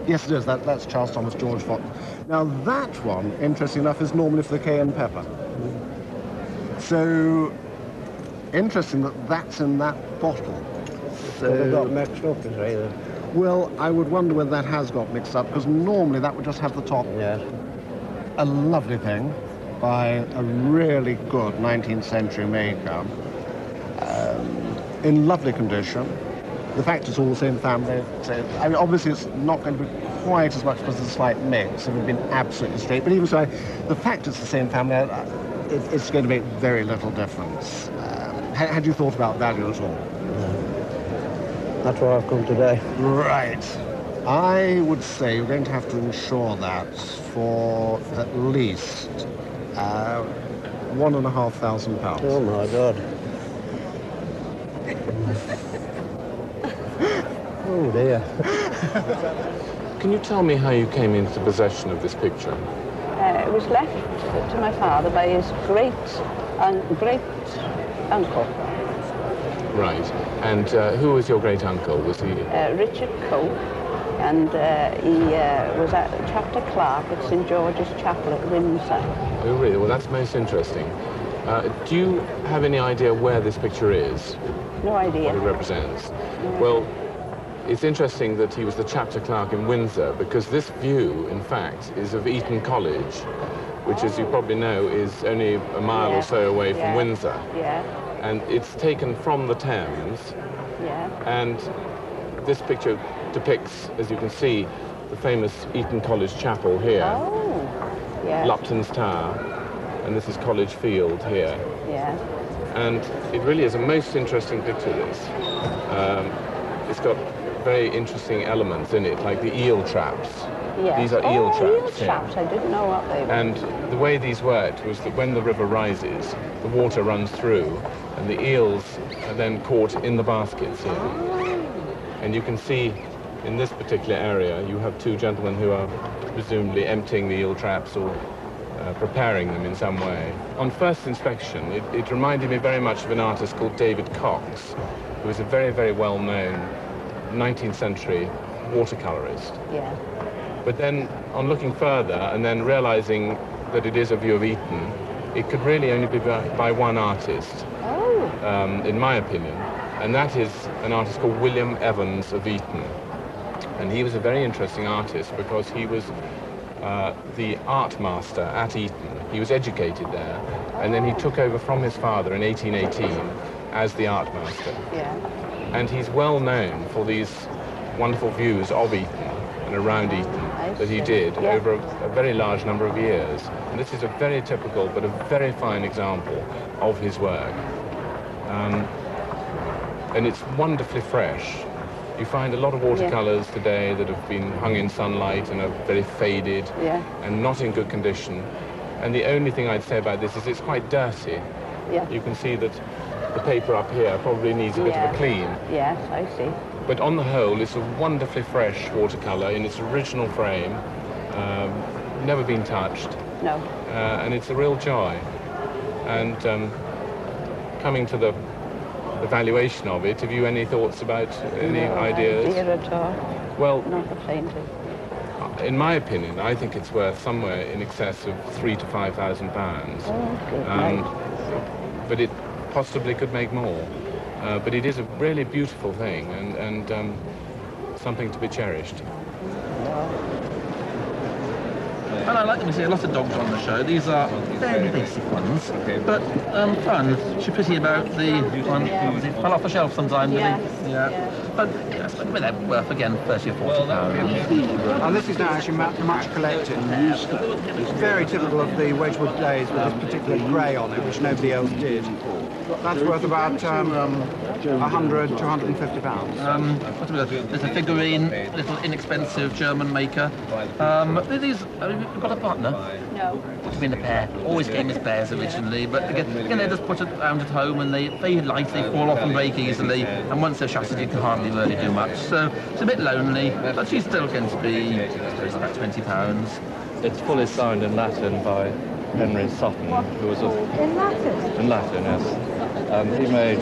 Yes, it is. That's Charles Thomas George Font. Now, that one, interesting enough, is normally for the cayenne pepper. So, interesting that that's in that bottle. So it got mixed up, is right? Well, I would wonder whether that has got mixed up, because normally that would just have the top. Yes. A lovely thing by a really good 19th century maker, in lovely condition. The fact it's all the same family, so, I mean, obviously it's not going to be quite as much because there's a slight mix. It would have been absolutely straight. But even so, the fact it's the same family, it's going to make very little difference. Had you thought about value at all? No. That's why I've come today. Right. I would say you're going to have to insure that for at least £1,500. Oh my God. Oh dear. Can you tell me how you came into possession of this picture? It was left to my father by his great uncle. Right. And who was your great uncle? Was he? Richard Coe, and he was a chapter clerk at St George's Chapel at Windsor. Oh, really? Well, that's most interesting. Do you have any idea where this picture is? No idea. What it represents? Well, it's interesting that he was the chapter clerk in Windsor, because this view, in fact, is of Eton College, which, as you probably know, is only a mile or so away from Windsor. Yeah. And it's taken from the Thames. Yeah. And this picture depicts, as you can see, the famous Eton College Chapel here. Oh. Yeah. Lupton's Tower. And this is College Field here. Yeah. And it really is a most interesting picture, this. It's got very interesting elements in it, like the eel traps. Yeah. These are eel traps. Eel traps. I didn't know what they were. And the way these worked was that when the river rises, the water runs through, and the eels are then caught in the baskets here. And you can see in this particular area, you have two gentlemen who are presumably emptying the eel traps or preparing them in some way. On first inspection, it reminded me very much of an artist called David Cox, who was a very, very well-known 19th century watercolorist. Yeah. But then, on looking further and then realizing that it is a view of Eton, it could really only be by one artist, in my opinion, and that is an artist called William Evans of Eton. And he was a very interesting artist because he was the art master at Eton. He was educated there, and then he took over from his father in 1818 as the art master. Yeah. And he's well known for these wonderful views of Eton and around Eton that he did over a very large number of years. And this is a very typical but a very fine example of his work. And it's wonderfully fresh. You find a lot of watercolors today that have been hung in sunlight and are very faded and not in good condition. And the only thing I'd say about this is it's quite dirty. Yeah. You can see that the paper up here probably needs a bit of a clean. Yes, I see. But on the whole, it's a wonderfully fresh watercolor in its original frame, never been touched. No. And it's a real joy. And coming to the valuation of it, have you any thoughts about any ideas? No idea at all. Well, not the faintest. In my opinion, I think it's worth somewhere in excess of £3,000 to £5,000. Oh, good. But it possibly could make more. But it is a really beautiful thing and something to be cherished. And I like that we see a lot of dogs on the show. These are fairly basic ones, but fun. She's pretty about the one that fell off the shelf sometime, didn't he? Yeah. But yes, I mean, they're worth again £30 or £40. And this is now actually much collected. Very typical of the Wedgwood days with this particular grey on it, which nobody else did. That's worth about £100 to £150. What's it got? There's a figurine, a little inexpensive German maker. These, have you got a partner? No. It's been a pair. Always came as pairs originally, but again they just put it around at home and they light, they fall off and break easily, and once they're shattered you can hardly really do much. So it's a bit lonely, but she's still going to be, I suppose, about £20. It's fully signed in Latin by Henry Sutton, who was In Latin? in Latin, yes. and he made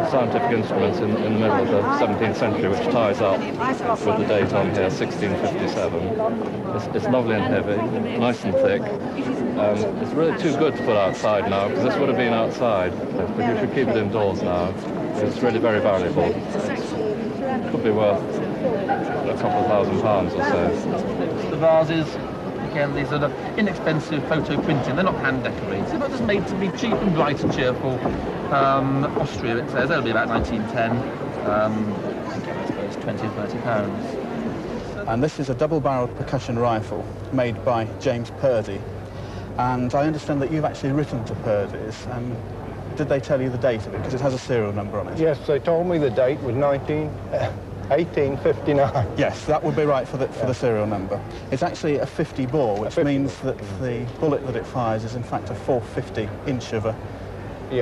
scientific instruments in the middle of the 17th century, which ties up with the date on here, 1657. It's lovely and heavy, nice and thick. It's really too good to put outside now, because this would have been outside, but you should keep it indoors now. It's really very valuable. It could be worth a couple of £1,000 or so. The vases, again, these are the inexpensive photo printing. They're not hand decorated, but just made to be cheap and bright and cheerful. Austria, it says, that'll be about 1910. Again, I suppose 20 or 30 pounds. And this is a double-barreled percussion rifle made by James Purdy. And I understand that you've actually written to Purdy's. Did they tell you the date of it? Because it has a serial number on it. Yes, they told me the date was 1859. Yes, that would be right for the serial number. It's actually a 50 bore, which means that the bullet that it fires is in fact a 450-inch of a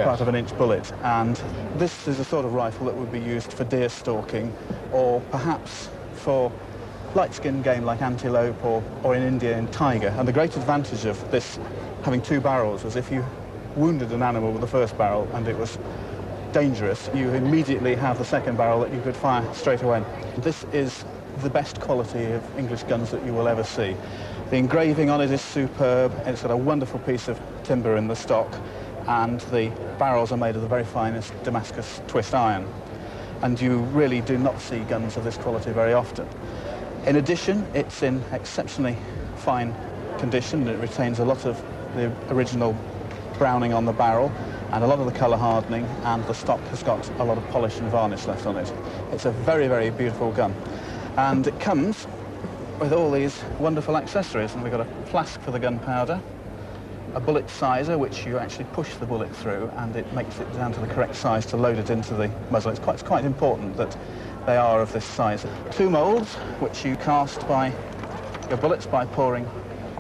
part of an inch bullet. And this is a sort of rifle that would be used for deer stalking, or perhaps for light-skinned game like antelope, or in India in tiger. And the great advantage of this having two barrels was if you wounded an animal with the first barrel and it was dangerous, you immediately have the second barrel that you could fire straight away. This is the best quality of English guns that you will ever see. The engraving on it is superb, it's got a wonderful piece of timber in the stock, and the barrels are made of the very finest Damascus twist iron. And you really do not see guns of this quality very often. In addition, it's in exceptionally fine condition. It retains a lot of the original browning on the barrel and a lot of the colour hardening, and the stock has got a lot of polish and varnish left on it. It's a very, very beautiful gun. And it comes with all these wonderful accessories. And we've got a flask for the gunpowder, a bullet sizer, which you actually push the bullet through, and it makes it down to the correct size to load it into the muzzle. It's quite important that they are of this size. Two moulds, which you cast by your bullets by pouring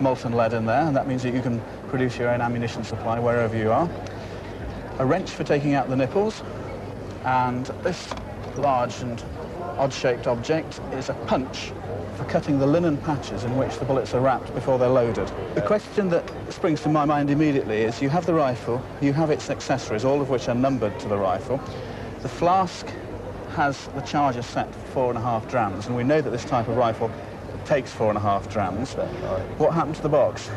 molten lead in there, and that means that you can produce your own ammunition supply wherever you are. A wrench for taking out the nipples, and this large and odd-shaped object is a punch for cutting the linen patches in which the bullets are wrapped before they're loaded. The question that springs to my mind immediately is, you have the rifle, you have its accessories, all of which are numbered to the rifle. The flask has the charger set for 4.5 drams, and we know that this type of rifle takes 4.5 drams. What happened to the box?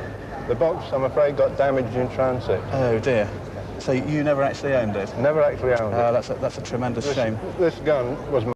The box, I'm afraid, got damaged in transit. Oh dear. So you never actually owned it? Never actually owned it. That's a tremendous shame. This gun was